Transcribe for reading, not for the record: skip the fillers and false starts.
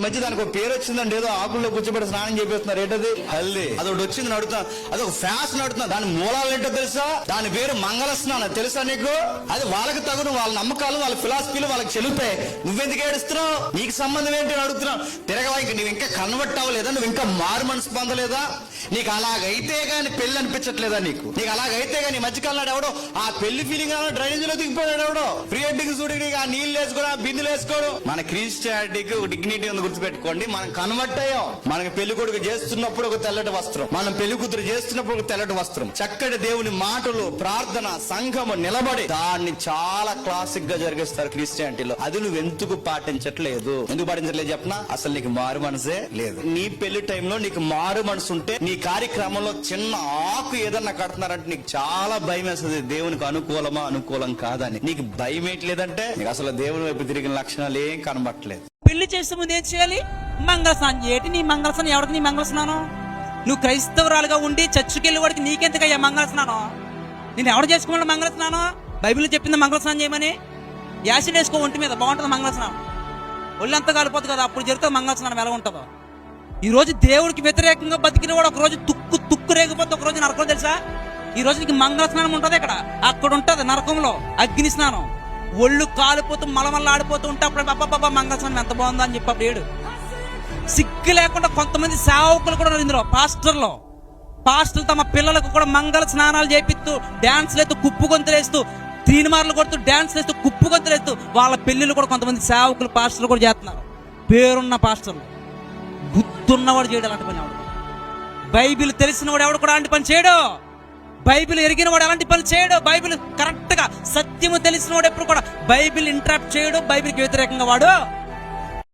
మధ్య దానికి ఒక పేరు వచ్చిందండి, ఏదో ఆకుల్లో కూర్చోబెట్టి స్నానం చేపిస్తున్నారు. ఏంటది? హల్దీ. అదొకటి వచ్చింది నడుతున్నా, అదొక ఫ్యాషన్ నడుతున్నా. దాని మూలాలు ఏంటో తెలుసా? దాని పేరు మంగళ స్నానం. తెలుసా నీకు? అది వాళ్ళకి తగును, వాళ్ళ నమ్మకాలు, వాళ్ళ ఫిలాసఫీలు వాళ్ళకి చెల్లుతాయి. నువ్వెందుకు ఏడుస్తున్నావు? నీకు సంబంధం ఏంటి అని అడుగుతున్నావు. తిరగవా? ఇంక నువ్వు ఇంకా కన్వర్ట్ అవ్వలేదా? నువ్వు ఇంకా మారు మనసు పొందలేదా? నీకు అలాగైతే గాని పెళ్లి అనిపించట్లేదా? నీకు అలాగైతే గాని మధ్యకాలం ఎవడో ఆ పెళ్లి ఫీలింగ్ డ్రైనేజ్ లో దిగిపోయాడు. ఎవడో ప్రీ వెడ్డింగ్ షూటింగ్ ఆ నీళ్ళు వేసుకోవడం, ఆ బిందులు వేసుకోవడం. మన క్రిస్టియానిటీకి డిగ్నిటీ ఉంది, గుర్తుపెట్టుకోండి. మనం కన్వర్ట్ అయ్యాం. మనకి పెళ్లి కొడుకు చేస్తున్నప్పుడు ఒక తెల్లటి వస్త్రం, మనం పెళ్లి కూతురు చేస్తున్నప్పుడు ఒక తెల్లటి వస్త్రం. చక్కటి దేవుని మాటలు, ప్రార్థన, సంఘము నిలబడి దాన్ని చాలా క్లాసిక్ గా జరిగిస్తారు క్రిస్టియానిటీలో. అది నువ్వు ఎందుకు పాటించట్లేదు? ఎందుకు పాటించట్లేదు చెప్పనా? అసలు నీకు మారు మనసే లేదు. నీ పెళ్లి టైంలో నీకు మారు మనసు ఉంటే నీ కార్యక్రమంలో చిన్న ఆకు ఏదన్నా కడుతున్నారంటే నీకు చాలా భయం వేస్తుంది. దేవునికి అనుకూలమా అనుకూలం కాదని నీకు భయం ఏంట్లేదంటే నీకు అసలు దేవుని వైపు తిరిగిన లక్షణాలు ఏం కనబట్టలేదు. పెళ్లి చేసే ముందు ఏం చేయాలి? మంగళ స్నానం. ఏంటి నీ మంగళ స్నానం? ఎవరికి నీ మంగళ స్నానం? నువ్వు క్రైస్తవురాలుగా ఉండి చర్చికి వెళ్ళి వాడికి నీకెందుకయ్యా మంగళ స్నానం? నేను ఎవరు చేసుకోవాలి మంగళ స్నానం? బైబిల్ చెప్పింది మంగళ స్నానం చేయమని. యాసిడ్ వేసుకో ఒంటి మీద, బాగుంటుంది మంగళ స్నానం. ఒళ్ళంతా కాలిపోతుంది కదా, అప్పుడు జరుగుతుంది మంగళ స్నానం ఎలా ఉంటుందో. ఈ రోజు దేవుడికి వ్యతిరేకంగా బతికిన వాడు ఒక రోజు తుక్కు రేగిపోతే ఒక రోజు నరకం. తెలుసా? ఈ రోజు నీకు మంగళ స్నానం ఉంటుంది. అక్కడ ఉంటది నరకంలో అగ్ని స్నానం. ఒళ్ళు కాలిపోతూ మలమల్ల ఆడిపోతూ ఉంటే అప్పుడు బాబా మంగళ స్నానం ఎంత బాగుందో అని చెప్పి అప్పుడు ఏడు. సిగ్గు లేకుండా కొంతమంది సేవకులు కూడా ఇందులో పాస్టర్లు తమ పిల్లలకు కూడా మంగళ స్నానాలు చేపిస్తూ డాన్స్లు వేస్తూ కుప్పు గొంతులేస్తూ తీనిమార్లు కొడుతూ డాన్స్ వేస్తూ కుప్పు గొంతులేస్తూ వాళ్ళ పెళ్లిళ్ళు కూడా కొంతమంది సేవకులు పాస్టర్లు కూడా చేస్తున్నారు. పేరున్న పాస్టర్లు. గుర్తున్నవాడు చేయడు అలాంటి పని. ఎవడు బైబిల్ తెలిసినవాడు ఎవడు కూడా అలాంటి పని చేయడు. బైబిల్ ఎరిగిన వాడు అలాంటి పని చేయడు. బైబిల్ కరెక్ట్ గా సత్యము తెలిసిన వాడు ఎప్పుడు కూడా బైబిల్ ఇంటరప్ట్ చేయడు. బైబిల్కి వ్యతిరేకంగా వాడు